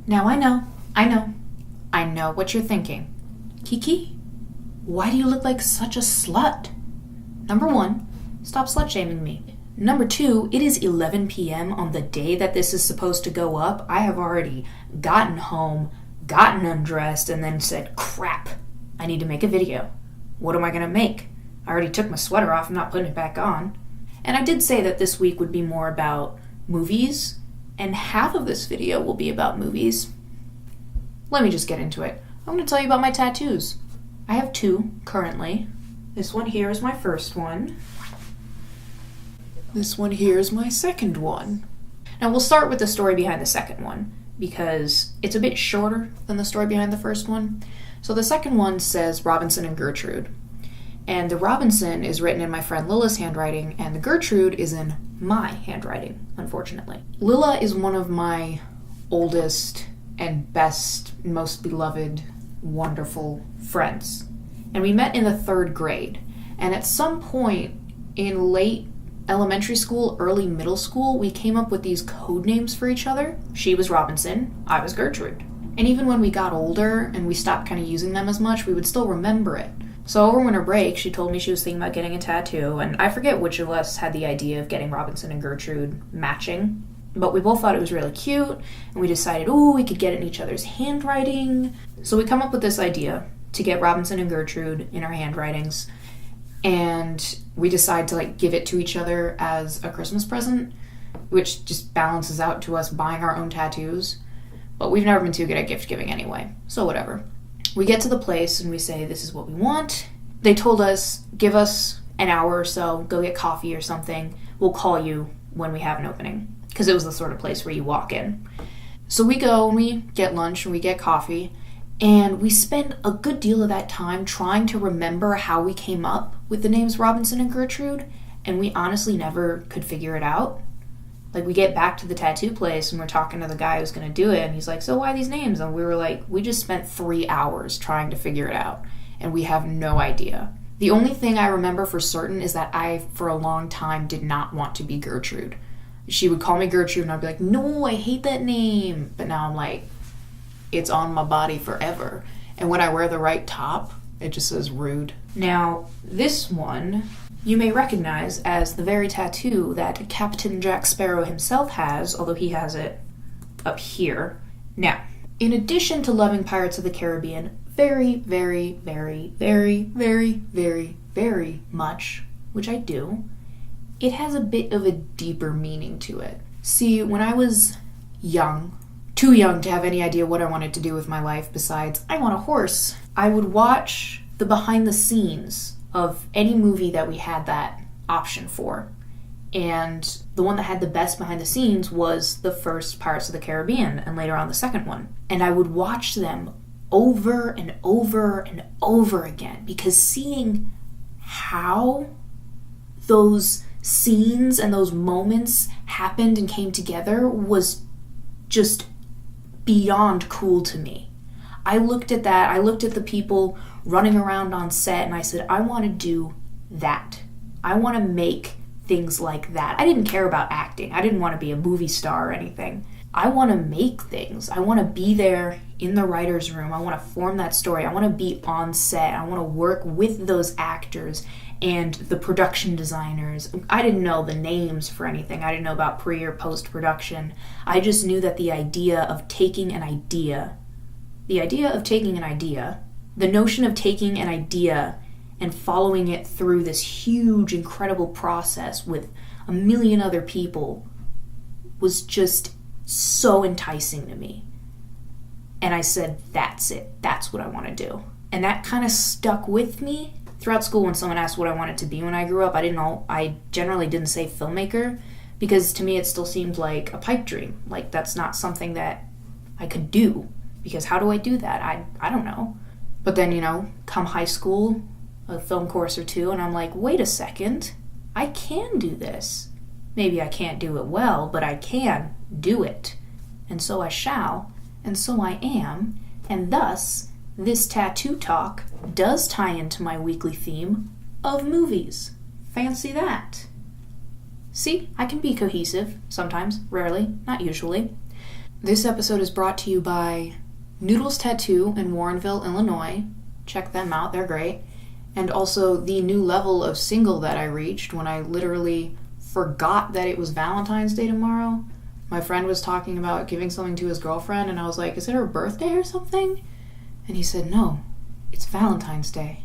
Now I know what you're thinking. Kiki, why do you look like such a slut? Number 1, stop slut-shaming me. Number 2, it is 11 p.m. on the day that this is supposed to go up. I have already gotten home, gotten undressed, and then said, crap, I need to make a video. What am I going to make? I already took my sweater off, I'm not putting it back on. And I did say that this week would be more about movies, and half of this video will be about movies. Let me just get into it. I'm going to tell you about my tattoos. I have 2 currently. This one here is my first one. This one here is my second one. Now we'll start with the story behind the second one, because it's a bit shorter than the story behind the first one. So the second one says Robinson and Gertrude. And the Robinson is written in my friend Lila's handwriting, and the Gertrude is in my handwriting, unfortunately. Lila is one of my oldest and best, most beloved, wonderful friends. And we met in the 3rd grade. And at some point in late elementary school, early middle school, we came up with these code names for each other. She was Robinson, I was Gertrude. And even when we got older and we stopped kind of using them as much, we would still remember it. So over winter break, she told me she was thinking about getting a tattoo, and I forget which of us had the idea of getting Robinson and Gertrude matching, but we both thought it was really cute, and we decided, we could get it in each other's handwriting. So we come up with this idea to get Robinson and Gertrude in our handwritings, and we decide to give it to each other as a Christmas present, which just balances out to us buying our own tattoos. But we've never been too good at gift giving anyway, so whatever. We get to the place and we say, this is what we want. They told us, give us an hour or so, go get coffee or something. We'll call you when we have an opening. Because it was the sort of place where you walk in. So we go and we get lunch and we get coffee. And we spend a good deal of that time trying to remember how we came up with the names Robinson and Gertrude. And we honestly never could figure it out. We get back to the tattoo place and we're talking to the guy who's going to do it, and he's like, so why these names? And we were like, we just spent 3 hours trying to figure it out, and we have no idea. The only thing I remember for certain is that I, for a long time, did not want to be Gertrude. She would call me Gertrude, and I'd be like, no, I hate that name. But now I'm like, it's on my body forever. And when I wear the right top, it just says rude. Now, this one you may recognize as the very tattoo that Captain Jack Sparrow himself has, although he has it up here. Now, in addition to loving Pirates of the Caribbean very, very, very, very, very, very, very much, which I do, it has a bit of a deeper meaning to it. See, when I was young, too young to have any idea what I wanted to do with my life besides, I want a horse, I would watch the behind the scenes of any movie that we had that option for. And the one that had the best behind the scenes was the first Pirates of the Caribbean, and later on the second one. And I would watch them over and over and over again, because seeing how those scenes and those moments happened and came together was just beyond cool to me. I looked at that, I looked at the people running around on set, and I said, I want to do that. I want to make things like that. I didn't care about acting. I didn't want to be a movie star or anything. I want to make things. I want to be there in the writer's room. I want to form that story. I want to be on set. I want to work with those actors and the production designers. I didn't know the names for anything. I didn't know about pre or post-production. I just knew that the idea of taking an idea, the notion of taking an idea and following it through this huge, incredible process with a million other people was just so enticing to me. And I said, that's it. That's what I want to do. And that kind of stuck with me throughout school. When someone asked what I wanted to be when I grew up, I generally didn't say filmmaker, because to me it still seemed like a pipe dream. Like, that's not something that I could do, because how do I do that? I don't know. But then, come high school, a film course or two, and I'm like, wait a second, I can do this. Maybe I can't do it well, but I can do it. And so I shall, and so I am, and thus, this tattoo talk does tie into my weekly theme of movies. Fancy that. See, I can be cohesive, sometimes, rarely, not usually. This episode is brought to you by Noodles Tattoo in Warrenville, Illinois. Check them out, they're great. And also the new level of single that I reached when I literally forgot that it was Valentine's Day tomorrow. My friend was talking about giving something to his girlfriend, and I was like, is it her birthday or something? And he said, no, it's Valentine's Day.